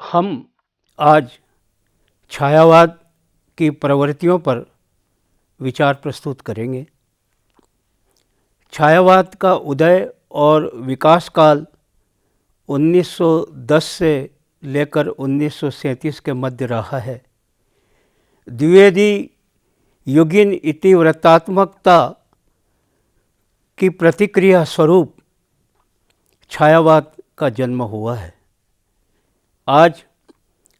हम आज छायावाद की प्रवृत्तियों पर विचार प्रस्तुत करेंगे। छायावाद का उदय और विकास काल 1910 से लेकर 1937 के मध्य रहा है। द्विवेदी युगीन इतिवृत्तात्मकता की प्रतिक्रिया स्वरूप छायावाद का जन्म हुआ है। आज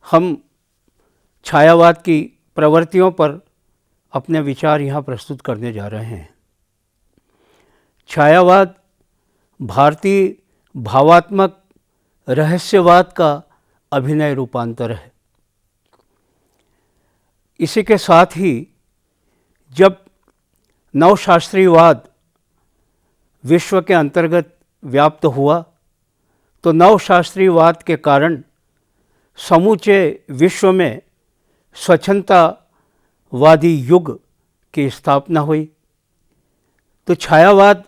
हम छायावाद की प्रवृत्तियों पर अपने विचार यहाँ प्रस्तुत करने जा रहे हैं। छायावाद भारतीय भावात्मक रहस्यवाद का अभिनय रूपांतर है। इसी के साथ ही जब नवशास्त्रीयवाद विश्व के अंतर्गत व्याप्त हुआ तो नवशास्त्रीयवाद के कारण समूचे विश्व में स्वच्छंदतावादी युग की स्थापना हुई। तो छायावाद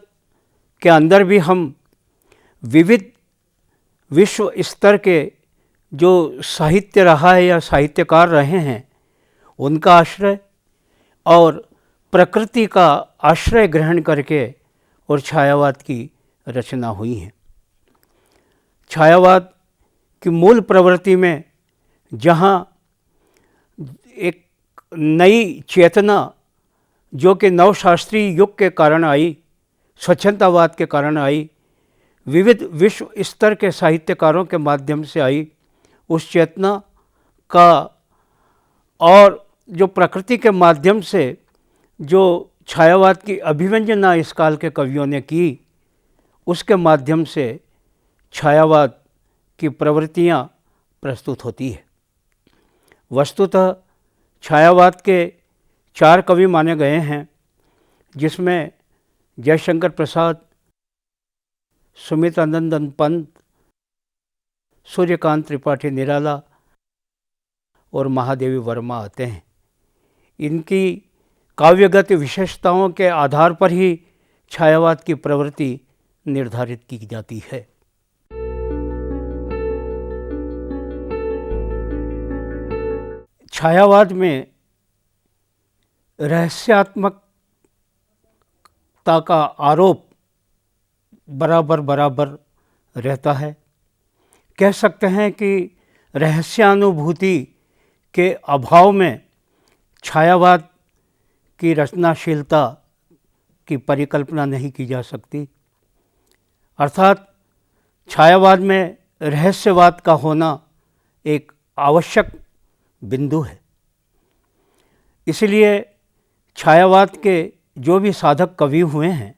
के अंदर भी हम विविध विश्व स्तर के जो साहित्य रहा है या साहित्यकार रहे हैं उनका आश्रय और प्रकृति का आश्रय ग्रहण करके और छायावाद की रचना हुई है। छायावाद की मूल प्रवृत्ति में जहाँ एक नई चेतना जो कि नवशास्त्रीय युग के कारण आई, स्वच्छंदतावाद के कारण आई, विविध विश्व स्तर के साहित्यकारों के माध्यम से आई, उस चेतना का और जो प्रकृति के माध्यम से जो छायावाद की अभिव्यंजना इस काल के कवियों ने की, उसके माध्यम से छायावाद की प्रवृत्तियाँ प्रस्तुत होती है। वस्तुतः छायावाद के 4 कवि माने गए हैं, जिसमें जयशंकर प्रसाद, सुमित्रानंदन पंत, सूर्यकांत त्रिपाठी निराला और महादेवी वर्मा आते हैं। इनकी काव्यगत विशेषताओं के आधार पर ही छायावाद की प्रवृत्ति निर्धारित की जाती है। छायावाद में रहस्यात्मकता का आरोप बराबर रहता है। कह सकते हैं कि रहस्यानुभूति के अभाव में छायावाद की रचनाशीलता की परिकल्पना नहीं की जा सकती। अर्थात छायावाद में रहस्यवाद का होना एक आवश्यक बिंदु है। इसलिए छायावाद के जो भी साधक कवि हुए हैं,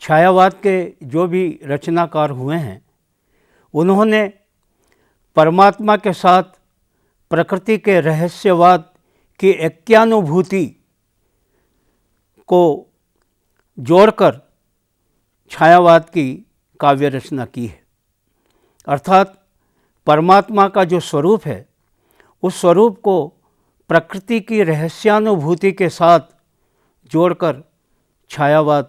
छायावाद के जो भी रचनाकार हुए हैं, उन्होंने परमात्मा के साथ प्रकृति के रहस्यवाद की ऐक्यानुभूति को जोड़कर छायावाद की काव्य रचना की है। अर्थात परमात्मा का जो स्वरूप है, उस स्वरूप को प्रकृति की रहस्यानुभूति के साथ जोड़कर छायावाद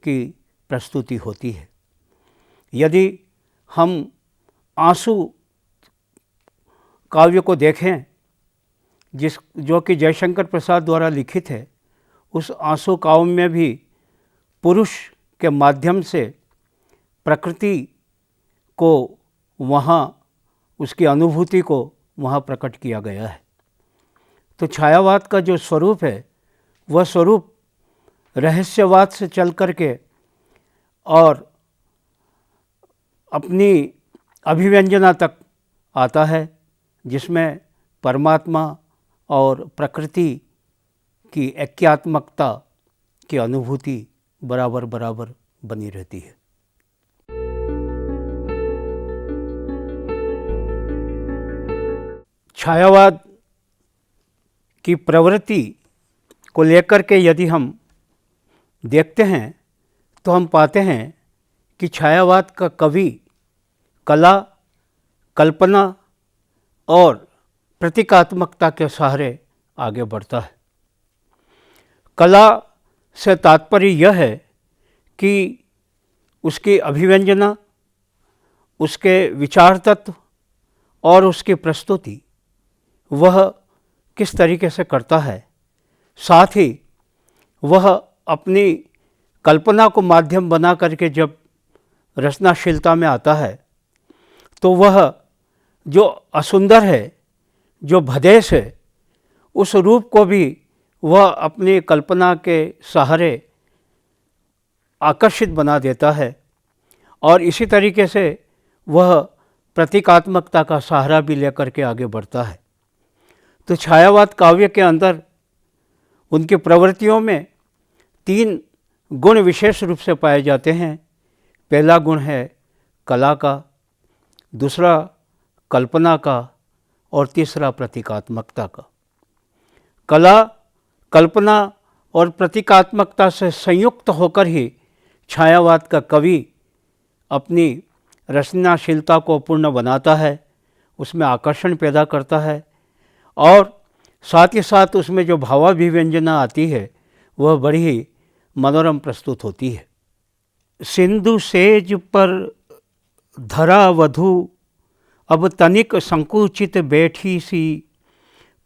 की प्रस्तुति होती है। यदि हम आंसू काव्य को देखें, जो कि जयशंकर प्रसाद द्वारा लिखित है, उस आंसू काव्य में भी पुरुष के माध्यम से प्रकृति को वहाँ उसकी अनुभूति को वहाँ प्रकट किया गया है। तो छायावाद का जो स्वरूप है वह स्वरूप रहस्यवाद से चल कर के और अपनी अभिव्यंजना तक आता है, जिसमें परमात्मा और प्रकृति की ऐक्यात्मकता की अनुभूति बराबर बनी रहती है। छायावाद की प्रवृत्ति को लेकर के यदि हम देखते हैं तो हम पाते हैं कि छायावाद का कवि कला, कल्पना और प्रतीकात्मकता के सहारे आगे बढ़ता है। कला से तात्पर्य यह है कि उसकी अभिव्यंजना, उसके विचार तत्व और उसकी प्रस्तुति वह किस तरीके से करता है, साथ ही वह अपनी कल्पना को माध्यम बना करके जब रचनाशीलता में आता है तो वह जो असुंदर है, जो भदेश है, उस रूप को भी वह अपनी कल्पना के सहारे आकर्षित बना देता है और इसी तरीके से वह प्रतीकात्मकता का सहारा भी लेकर के आगे बढ़ता है। तो छायावाद काव्य के अंदर उनकी प्रवृत्तियों में 3 गुण विशेष रूप से पाए जाते हैं। पहला गुण है कला का, दूसरा कल्पना का और तीसरा प्रतीकात्मकता का। कला, कल्पना और प्रतीकात्मकता से संयुक्त होकर ही छायावाद का कवि अपनी रचनाशीलता को पूर्ण बनाता है, उसमें आकर्षण पैदा करता है और साथ ही साथ उसमें जो भावाभिव्यंजना आती है वह बड़ी ही मनोरम प्रस्तुत होती है। सिंधु सेज पर धरा वधु, अब तनिक संकुचित बैठी सी,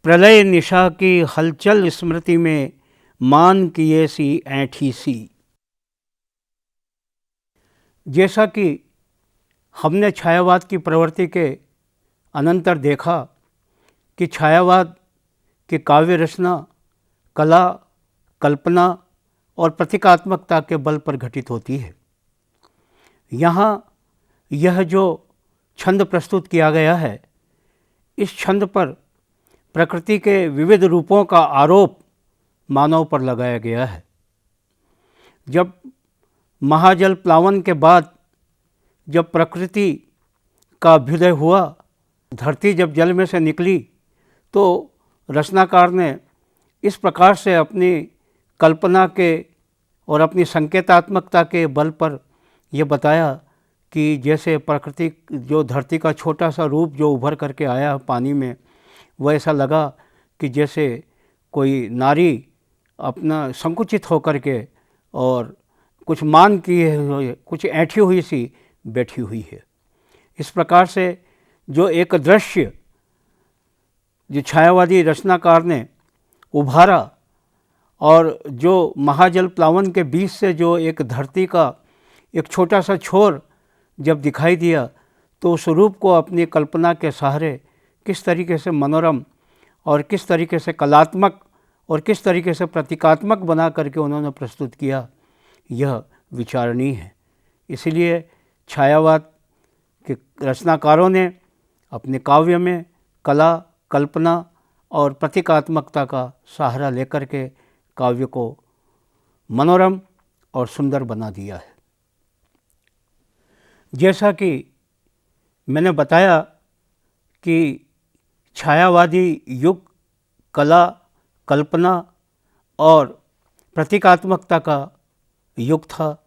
प्रलय निशा की हलचल स्मृति में मान किए सी ऐंठी सी। जैसा कि हमने छायावाद की प्रवृत्ति के अनंतर देखा कि छायावाद की काव्य रचना कला, कल्पना और प्रतीकात्मकता के बल पर घटित होती है। यहाँ यह जो छंद प्रस्तुत किया गया है, इस छंद पर प्रकृति के विविध रूपों का आरोप मानव पर लगाया गया है। जब महाजल प्लावन के बाद जब प्रकृति का अभ्युदय हुआ, धरती जब जल में से निकली, तो रचनाकार ने इस प्रकार से अपनी कल्पना के और अपनी संकेतात्मकता के बल पर यह बताया कि जैसे प्रकृति जो धरती का छोटा सा रूप जो उभर करके आया पानी में, वह ऐसा लगा कि जैसे कोई नारी अपना संकुचित होकर के और कुछ मान किए हुए, कुछ ऐंठी हुई सी बैठी हुई है। इस प्रकार से जो एक दृश्य जो छायावादी रचनाकार ने उभारा और जो महाजल प्लावन के बीच से जो एक धरती का एक छोटा सा छोर जब दिखाई दिया, तो उस रूप को अपनी कल्पना के सहारे किस तरीके से मनोरम और किस तरीके से कलात्मक और किस तरीके से प्रतीकात्मक बना करके उन्होंने प्रस्तुत किया, यह विचारणीय है। इसलिए छायावाद के रचनाकारों ने अपने काव्य में कला, कल्पना और प्रतीकात्मकता का सहारा लेकर के काव्य को मनोरम और सुंदर बना दिया है। जैसा कि मैंने बताया कि छायावादी युग कला, कल्पना और प्रतीकात्मकता का युग था,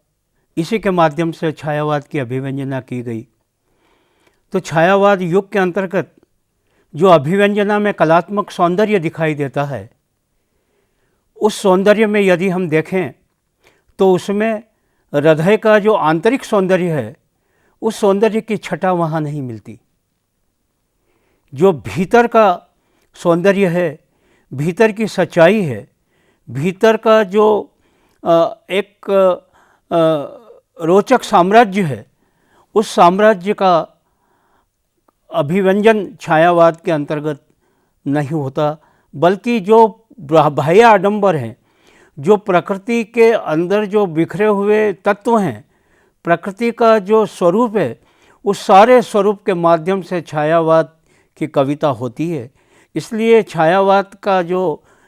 इसी के माध्यम से छायावाद की अभिव्यंजना की गई। तो छायावाद युग के अंतर्गत जो अभिव्यंजना में कलात्मक सौंदर्य दिखाई देता है, उस सौंदर्य में यदि हम देखें तो उसमें हृदय का जो आंतरिक सौंदर्य है, उस सौंदर्य की छटा वहाँ नहीं मिलती। जो भीतर का सौंदर्य है, भीतर की सच्चाई है, भीतर का जो एक रोचक साम्राज्य है, उस साम्राज्य का अभिव्यंजन छायावाद के अंतर्गत नहीं होता, बल्कि जो बाह्य आडंबर हैं, जो प्रकृति के अंदर जो बिखरे हुए तत्व हैं, प्रकृति का जो स्वरूप है, उस सारे स्वरूप के माध्यम से छायावाद की कविता होती है। इसलिए छायावाद का जो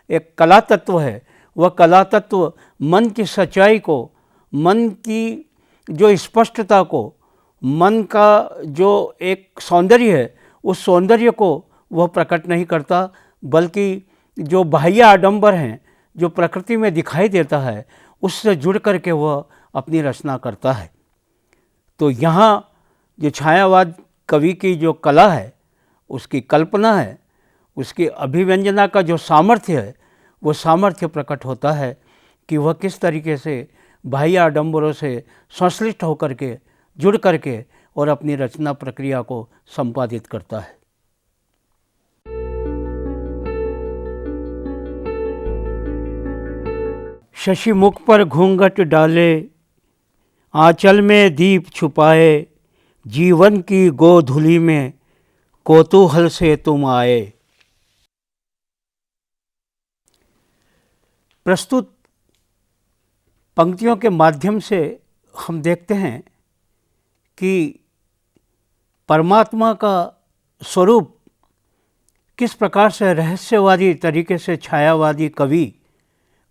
एक कला तत्व है, वह कला तत्व मन की सच्चाई को, मन की जो स्पष्टता को, मन का जो एक सौंदर्य है, उस सौंदर्य को वह प्रकट नहीं करता, बल्कि जो बाह्य आडंबर हैं, जो प्रकृति में दिखाई देता है, उससे जुड़ कर के वह अपनी रचना करता है। तो यहाँ जो छायावाद कवि की जो कला है, उसकी कल्पना है, उसकी अभिव्यंजना का जो सामर्थ्य है, वो सामर्थ्य प्रकट होता है कि वह किस तरीके से बाह्य आडंबरों से संश्लिष्ट होकर के, जुड़ करके और अपनी रचना प्रक्रिया को संपादित करता है। शशि मुख पर घूंघट डाले, आंचल में दीप छुपाए, जीवन की गोधूलि में कौतूहल से तुम आए। प्रस्तुत पंक्तियों के माध्यम से हम देखते हैं कि परमात्मा का स्वरूप किस प्रकार से रहस्यवादी तरीके से छायावादी कवि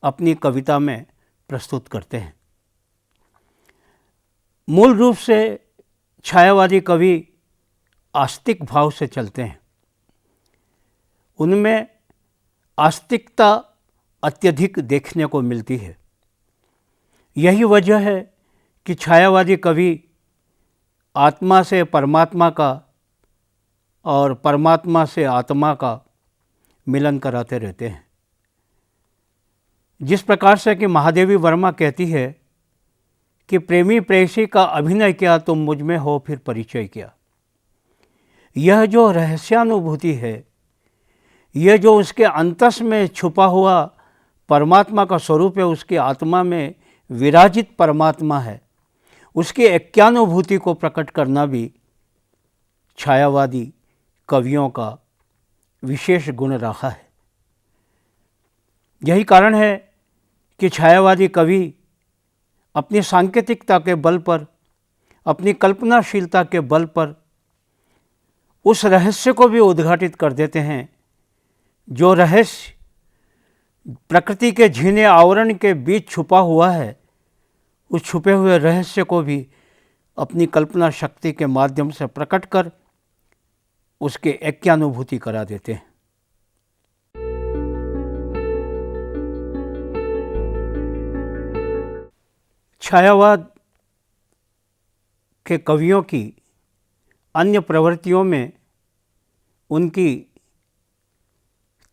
अपनी कविता में प्रस्तुत करते हैं। मूल रूप से छायावादी कवि आस्तिक भाव से चलते हैं। उनमें आस्तिकता अत्यधिक देखने को मिलती है। यही वजह है कि छायावादी कवि आत्मा से परमात्मा का और परमात्मा से आत्मा का मिलन कराते रहते हैं। जिस प्रकार से कि महादेवी वर्मा कहती है कि प्रेमी प्रेयसी का अभिनय किया तुम मुझ में हो फिर परिचय किया। यह जो रहस्यानुभूति है, यह जो उसके अंतस में छुपा हुआ परमात्मा का स्वरूप है, उसकी आत्मा में विराजित परमात्मा है, उसकी ऐक्यानुभूति को प्रकट करना भी छायावादी कवियों का विशेष गुण रहा है। यही कारण है कि छायावादी कवि अपनी सांकेतिकता के बल पर, अपनी कल्पनाशीलता के बल पर उस रहस्य को भी उद्घाटित कर देते हैं जो रहस्य प्रकृति के झीने आवरण के बीच छुपा हुआ है। उस छुपे हुए रहस्य को भी अपनी कल्पना शक्ति के माध्यम से प्रकट कर उसके ऐक्यानुभूति करा देते हैं। छायावाद के कवियों की अन्य प्रवृत्तियों में उनकी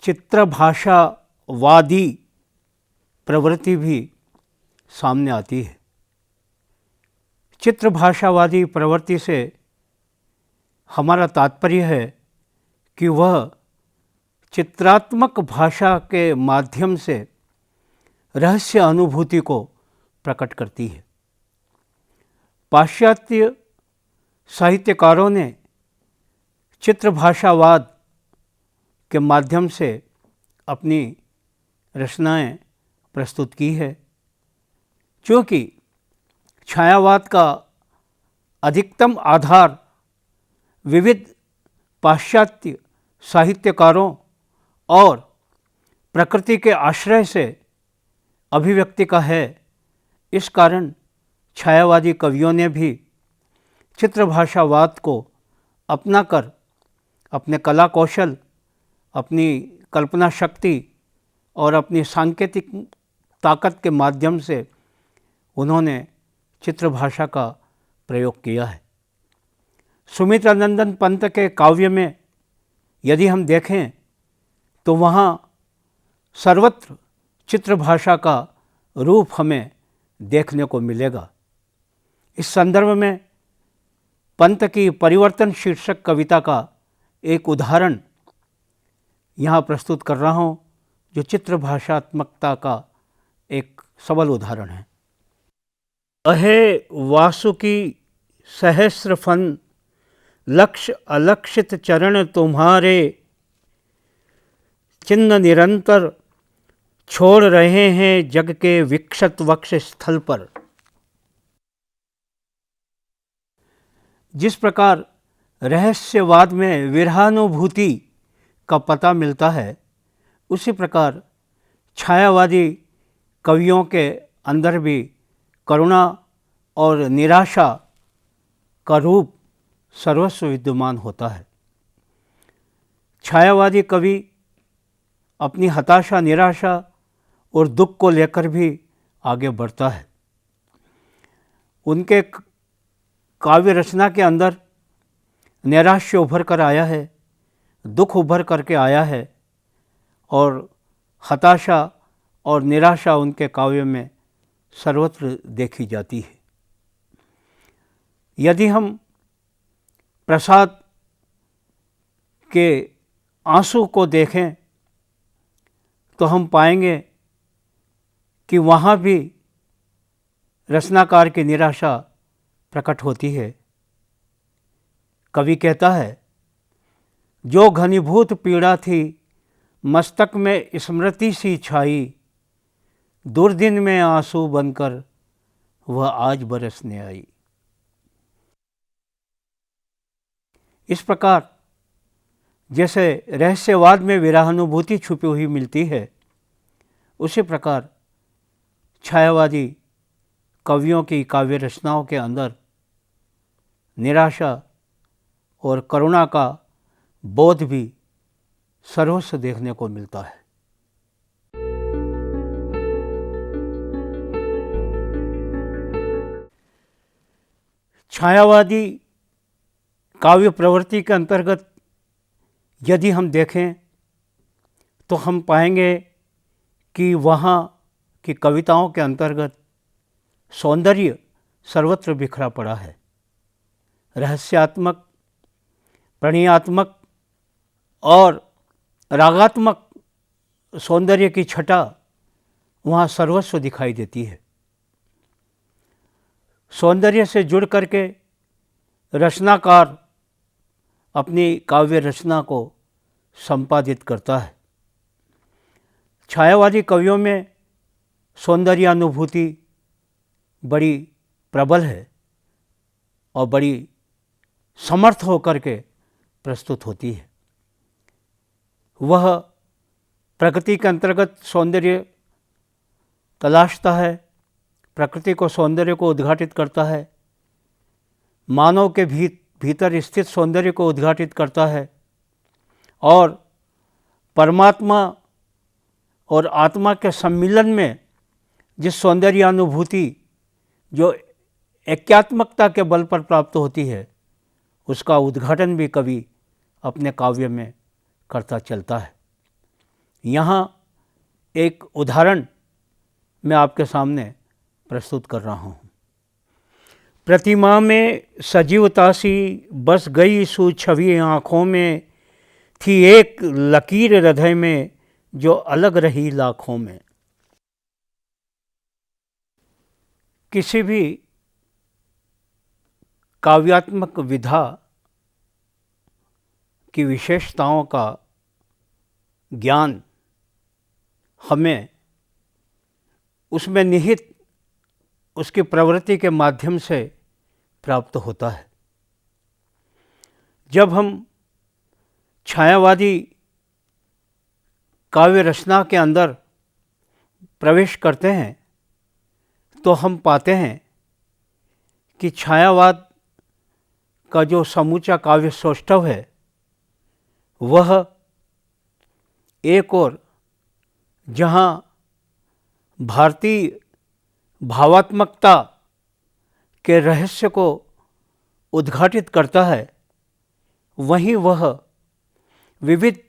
चित्रभाषावादी प्रवृत्ति भी सामने आती है। चित्रभाषावादी प्रवृत्ति से हमारा तात्पर्य है कि वह चित्रात्मक भाषा के माध्यम से रहस्य अनुभूति को प्रकट करती है। पाश्चात्य साहित्यकारों ने चित्रभाषावाद के माध्यम से अपनी रचनाएं प्रस्तुत की है। क्योंकि छायावाद का अधिकतम आधार विविध पाश्चात्य साहित्यकारों और प्रकृति के आश्रय से अभिव्यक्ति का है, इस कारण छायावादी कवियों ने भी चित्रभाषावाद को अपनाकर अपने कला कौशल, अपनी कल्पना शक्ति और अपनी सांकेतिक ताकत के माध्यम से उन्होंने चित्रभाषा का प्रयोग किया है। सुमित्रानंदन पंत के काव्य में यदि हम देखें तो वहाँ सर्वत्र चित्रभाषा का रूप हमें देखने को मिलेगा। इस संदर्भ में पंत की परिवर्तन शीर्षक कविता का एक उदाहरण यहाँ प्रस्तुत कर रहा हूँ, जो चित्रभाषात्मकता का एक सबल उदाहरण है। अहे वासुकी सहस्र फन, लक्ष्य अलक्षित चरण तुम्हारे, चिन्ह निरंतर छोड़ रहे हैं जग के विक्षत वक्ष स्थल पर। जिस प्रकार रहस्यवाद में विरहानुभूति का पता मिलता है, उसी प्रकार छायावादी कवियों के अंदर भी करुणा और निराशा का रूप सर्वस्व विद्यमान होता है। छायावादी कवि अपनी हताशा, निराशा और दुख को लेकर भी आगे बढ़ता है। उनके काव्य रचना के अंदर नैराश्य उभर कर आया है, दुख उभर करके आया है और हताशा और निराशा उनके काव्य में सर्वत्र देखी जाती है। यदि हम प्रसाद के आंसू को देखें तो हम पाएंगे कि वहाँ भी रचनाकार की निराशा प्रकट होती है। कवि कहता है, जो घनीभूत पीड़ा थी मस्तक में स्मृति सी छाई, दुर्दिन में आंसू बनकर वह आज बरसने आई। इस प्रकार जैसे रहस्यवाद में विरहानुभूति छुपी हुई मिलती है, उसी प्रकार छायावादी कवियों की काव्य रचनाओं के अंदर निराशा और करुणा का बोध भी सर्वस्व देखने को मिलता है। छायावादी काव्य प्रवृत्ति के अंतर्गत यदि हम देखें तो हम पाएंगे कि वहाँ की कविताओं के अंतर्गत सौंदर्य सर्वत्र बिखरा पड़ा है। रहस्यात्मक, प्रणयात्मक और रागात्मक सौंदर्य की छटा वहाँ सर्वस्व दिखाई देती है। सौंदर्य से जुड़ करके रचनाकार अपनी काव्य रचना को संपादित करता है। छायावादी कवियों में सौंदर्यानुभूति बड़ी प्रबल है और बड़ी समर्थ होकर के प्रस्तुत होती है। वह प्रकृति के अंतर्गत सौंदर्य तलाशता है, प्रकृति को सौंदर्य को उद्घाटित करता है, मानव के भीतर स्थित सौंदर्य को उद्घाटित करता है और परमात्मा और आत्मा के सम्मिलन में जिस सौंदर्यानुभूति जो एकात्मकता के बल पर प्राप्त होती है, उसका उद्घाटन भी कवि अपने काव्य में करता चलता है। यहाँ एक उदाहरण मैं आपके सामने प्रस्तुत कर रहा हूँ। प्रतिमा में सजीवता सी बस गई सू छवि आँखों में, थी एक लकीर हृदय में जो अलग रही लाखों में। किसी भी काव्यात्मक विधा की विशेषताओं का ज्ञान हमें उसमें निहित उसकी प्रवृत्ति के माध्यम से प्राप्त होता है। जब हम छायावादी काव्य रचना के अंदर प्रवेश करते हैं तो हम पाते हैं कि छायावाद का जो समूचा काव्य सौष्ठव है वह एक और जहाँ भारतीय भावात्मकता के रहस्य को उद्घाटित करता है, वहीं वह विविध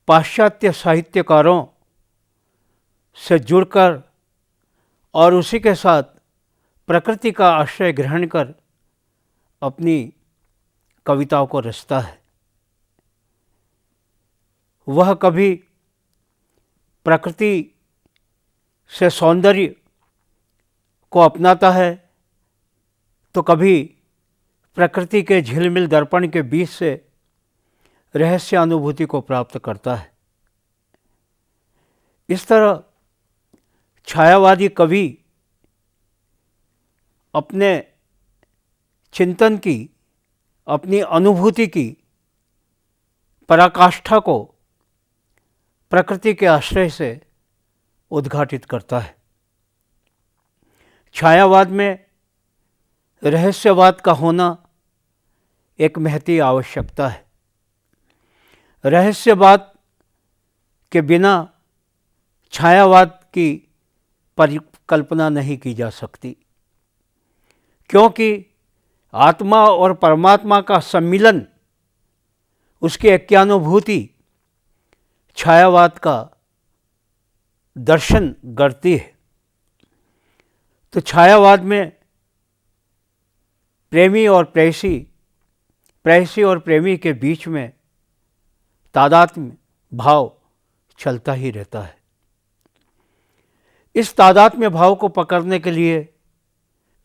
पाश्चात्य साहित्यकारों से जुड़कर और उसी के साथ प्रकृति का आश्रय ग्रहण कर अपनी कविताओं को रचता है। वह कभी प्रकृति से सौंदर्य को अपनाता है तो कभी प्रकृति के झिलमिल दर्पण के बीच से रहस्य अनुभूति को प्राप्त करता है। इस तरह छायावादी कवि अपने चिंतन की, अपनी अनुभूति की पराकाष्ठा को प्रकृति के आश्रय से उद्घाटित करता है। छायावाद में रहस्यवाद का होना एक महती आवश्यकता है। रहस्यवाद के बिना छायावाद की परिकल्पना नहीं की जा सकती, क्योंकि आत्मा और परमात्मा का सम्मिलन, उसकी ऐक्यानुभूति छायावाद का दर्शन करती है। तो छायावाद में प्रेमी और प्रेयसी, प्रेयसी और प्रेमी के बीच में तादात्म्य भाव चलता ही रहता है। इस तादात्म्य भाव को पकड़ने के लिए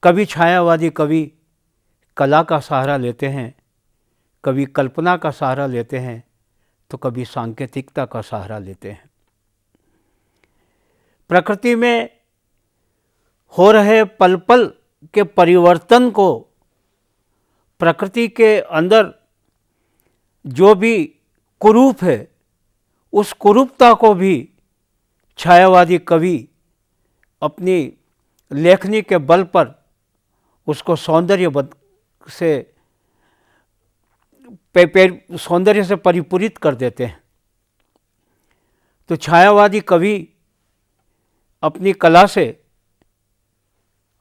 कभी छायावादी कवि कला का सहारा लेते हैं, कभी कल्पना का सहारा लेते हैं, तो कभी सांकेतिकता का सहारा लेते हैं। प्रकृति में हो रहे पल पल के परिवर्तन को, प्रकृति के अंदर जो भी कुरूप है, उस कुरूपता को भी छायावादी कवि अपनी लेखनी के बल पर उसको सौंदर्य से परिपूरित कर देते हैं। तो छायावादी कवि अपनी कला से,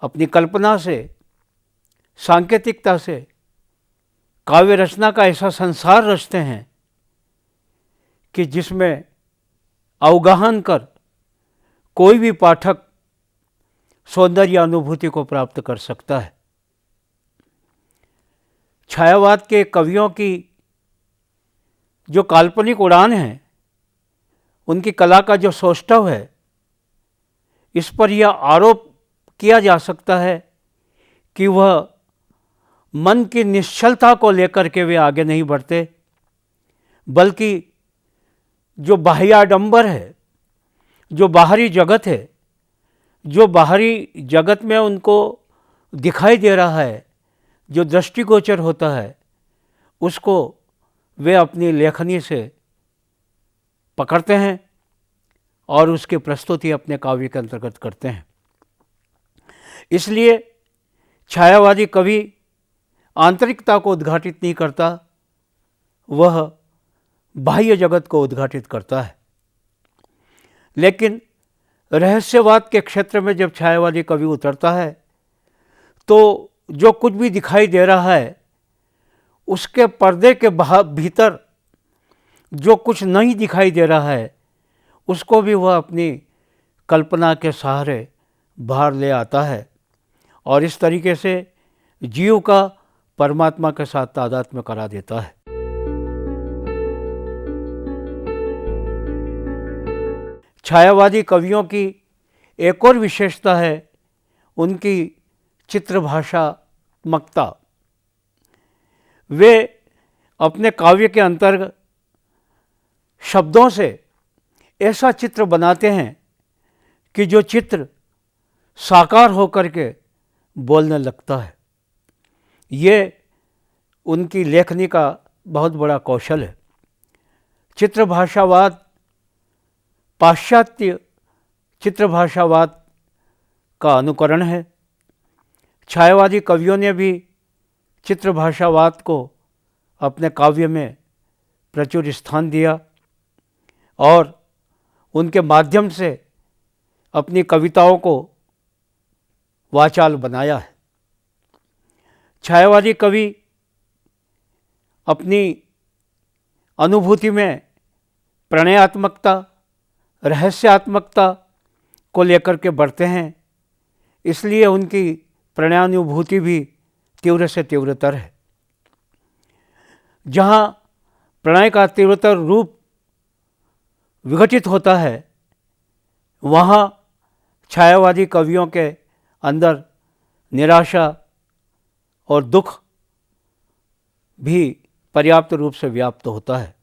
अपनी कल्पना से, सांकेतिकता से काव्य रचना का ऐसा संसार रचते हैं कि जिसमें अवगाहन कर कोई भी पाठक सौंदर्य अनुभूति को प्राप्त कर सकता है। छायावाद के कवियों की जो काल्पनिक उड़ान है, उनकी कला का जो सौष्ठव है, इस पर यह आरोप किया जा सकता है कि वह मन की निश्चलता को लेकर के वे आगे नहीं बढ़ते, बल्कि जो बाह्याडंबर है, जो बाहरी जगत है, जो बाहरी जगत में उनको दिखाई दे रहा है, जो दृष्टिगोचर होता है, उसको वे अपनी लेखनी से पकड़ते हैं और उसकी प्रस्तुति अपने काव्य के अंतर्गत करते हैं। इसलिए छायावादी कवि आंतरिकता को उद्घाटित नहीं करता, वह बाह्य जगत को उद्घाटित करता है। लेकिन रहस्यवाद के क्षेत्र में जब छायावादी कवि उतरता है, तो जो कुछ भी दिखाई दे रहा है, उसके पर्दे के भीतर जो कुछ नहीं दिखाई दे रहा है, उसको भी वह अपनी कल्पना के सहारे बाहर ले आता है और इस तरीके से जीव का परमात्मा के साथ तादात्म्य करा देता है। छायावादी कवियों की एक और विशेषता है उनकी चित्रभाषात्मकता। वे अपने काव्य के अंतर्गत शब्दों से ऐसा चित्र बनाते हैं कि जो चित्र साकार होकर के बोलने लगता है। ये उनकी लेखनी का बहुत बड़ा कौशल है। चित्रभाषावाद पाश्चात्य चित्रभाषावाद का अनुकरण है। छायावादी कवियों ने भी चित्रभाषावाद को अपने काव्य में प्रचुर स्थान दिया और उनके माध्यम से अपनी कविताओं को वाचाल बनाया है। छायावादी कवि अपनी अनुभूति में प्रणयात्मकता, रहस्यात्मकता को लेकर के बढ़ते हैं, इसलिए उनकी प्रणयानुभूति भी तीव्र से तीव्रतर है। जहाँ प्रणय का तीव्रतर रूप विघटित होता है, वहाँ छायावादी कवियों के अंदर निराशा और दुख भी पर्याप्त रूप से व्याप्त होता है।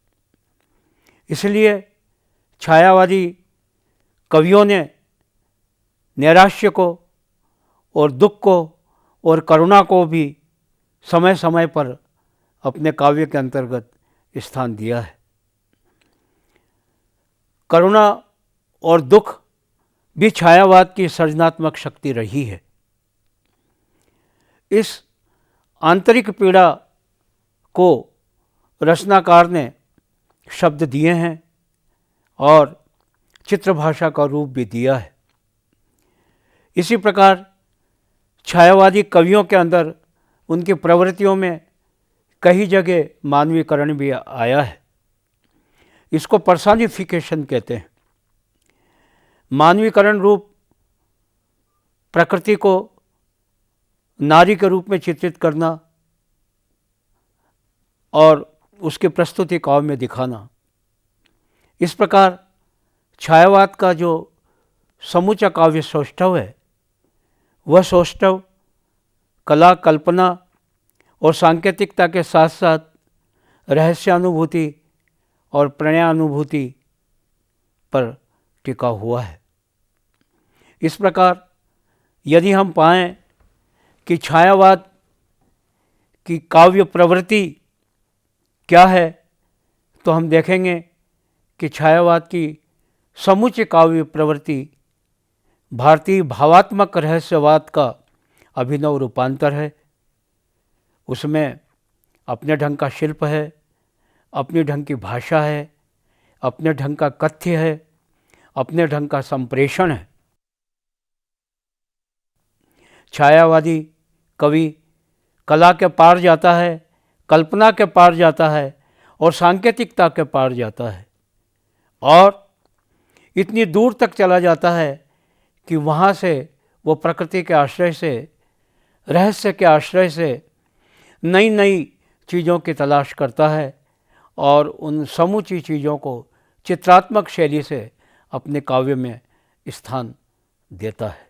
इसलिए छायावादी कवियों ने नैराश्य को और दुख को और करुणा को भी समय समय पर अपने काव्य के अंतर्गत स्थान दिया है। करुणा और दुख भी छायावाद की सृजनात्मक शक्ति रही है। इस आंतरिक पीड़ा को रचनाकार ने शब्द दिए हैं और चित्रभाषा का रूप भी दिया है। इसी प्रकार छायावादी कवियों के अंदर उनकी प्रवृत्तियों में कई जगह मानवीकरण भी आया है। इसको पर्सनिफिकेशन कहते हैं। मानवीकरण रूप प्रकृति को नारी के रूप में चित्रित करना और उसकी प्रस्तुति काव्य में दिखाना। इस प्रकार छायावाद का जो समूचा काव्य सौष्ठव है, वह सौष्ठव कला, कल्पना और सांकेतिकता के साथ साथ रहस्यानुभूति और प्रणयानुभूति पर टिका हुआ है। इस प्रकार यदि हम पाएं कि छायावाद की काव्य प्रवृत्ति क्या है, तो हम देखेंगे कि छायावाद की समूची काव्य प्रवृत्ति भारतीय भावात्मक रहस्यवाद का अभिनव रूपांतर है। उसमें अपने ढंग का शिल्प है, अपने ढंग की भाषा है, अपने ढंग का कथ्य है, अपने ढंग का संप्रेषण है। छायावादी कवि कला के पार जाता है, कल्पना के पार जाता है और सांकेतिकता के पार जाता है, और इतनी दूर तक चला जाता है कि वहाँ से वो प्रकृति के आश्रय से, रहस्य के आश्रय से नई नई चीज़ों की तलाश करता है और उन समूची चीज़ों को चित्रात्मक शैली से अपने काव्य में स्थान देता है।